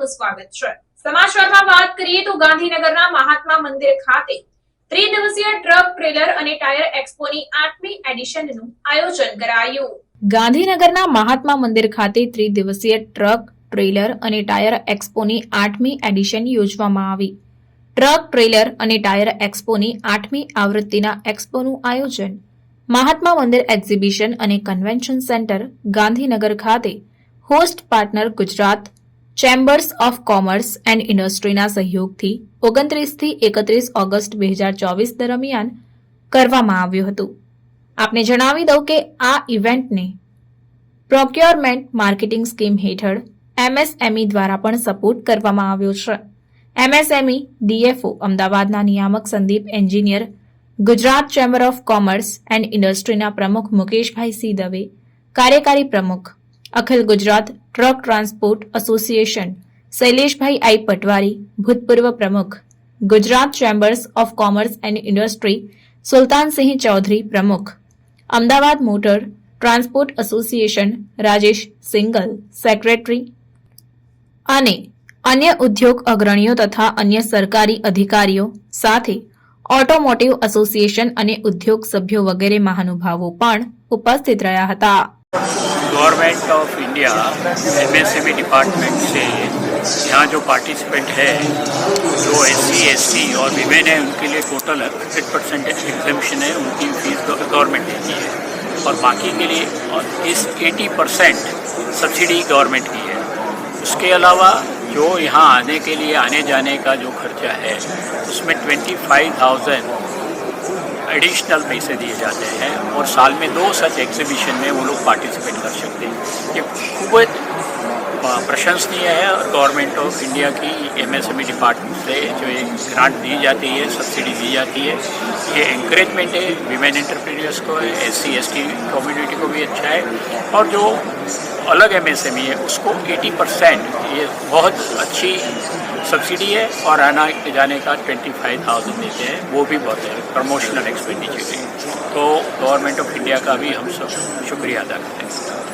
આપનું સ્વાગત છે। સમાચારમાં વાત કરીએ તો ગાંધીનગરના મહાત્મા મંદિર ખાતે ત્રિદિવસીય ટ્રક ટ્રેલર અને ટાયર એક્સપોની 8મી એડિશનનું આયોજન કરાયું। ગાંધીનગરના મહાત્મા મંદિર ખાતે ત્રિદિવસીય ટ્રક ટ્રેલર અને ટાયર એક્સપોની 8મી એડિશન યોજવામાં આવી। ટ્રક ટ્રેલર અને ટાયર એક્સપોની 8મી આવૃત્તિના એક્સપોનું આયોજન મહાત્મા મંદિર એક્ઝિબિશન અને કન્વેન્શન સેન્ટર ગાંધીનગર ખાતે host partner Gujarat chambers of commerce and ઇન્ડસ્ટ્રીના સહયોગથી 29 થી 31 ઓગસ્ટ 2024 દરમિયાન કરવામાં આવ્યું હતું। આપને જણાવી દઉં કે આ ઇવેન્ટને પ્રોક્યોરમેન્ટ માર્કેટિંગ સ્કીમ હેઠળ MSME દ્વારા પણ સપોર્ટ કરવામાં આવ્યો છે। MSME DFO અમદાવાદના નિયામક Sandeep Engineer, Gujarat chamber of commerce and ઇન્ડસ્ટ્રીના પ્રમુખ મુકેશભાઈ સી દવે, કાર્યકારી પ્રમુખ Akhil Gujarat truck transport association Shaileshbhai I Patwari, ભૂતપૂર્વ પ્રમુખ Gujarat chambers of commerce and industry Sultansinh Chaudhary, પ્રમુખ Ahmedabad motor transport association Rajesh Singal, secretary અને અન્ય ઉદ્યોગ અગ્રણીઓ તથા અન્ય સરકારી અધિકારીઓ સાથે ઓટોમોટિવ એસોસિએશન અને ઉદ્યોગ સભ્યો વગેરે મહાનુભાવો પણ ઉપસ્થિત રહ્યા હતા। Government of India MSME department से यहाँ जो पार्टिसिपेंट है, जो SC और वीमेन है, उनके लिए टोटल 100% एग्जेम्पशन है, उनकी फीस गवर्नमेंट देती है और बाकी के लिए इस 80% सब्सिडी गवर्नमेंट की है। उसके अलावा जो यहाँ आने के लिए आने जाने का जो खर्चा है उसमें 25,000 एडिशनल पैसे दिए जाते हैं और साल में 2 सच एग्जीबिशन में वो लोग पार्टिसिपेट कर सकते हैं। ये खूब प्रशंसनीय है और गवर्नमेंट ऑफ इंडिया की MSME डिपार्टमेंट से जो ये ग्रांट दी जाती है, सब्सिडी दी जाती है, ये एनकरेजमेंट है विमेन एंटरप्रेन्योर्स को है, SC ST कम्युनिटी को भी अच्छा है और जो अलग MSME है उसको 80% ये बहुत अच्छी सब्सिडी है और आना जाने का 25,000 देते हैं, वो भी बहुत है प्रमोशनल एक्सपेंडिचर है। तो गवर्नमेंट ऑफ इंडिया का भी हम सब शुक्रिया अदा करते हैं।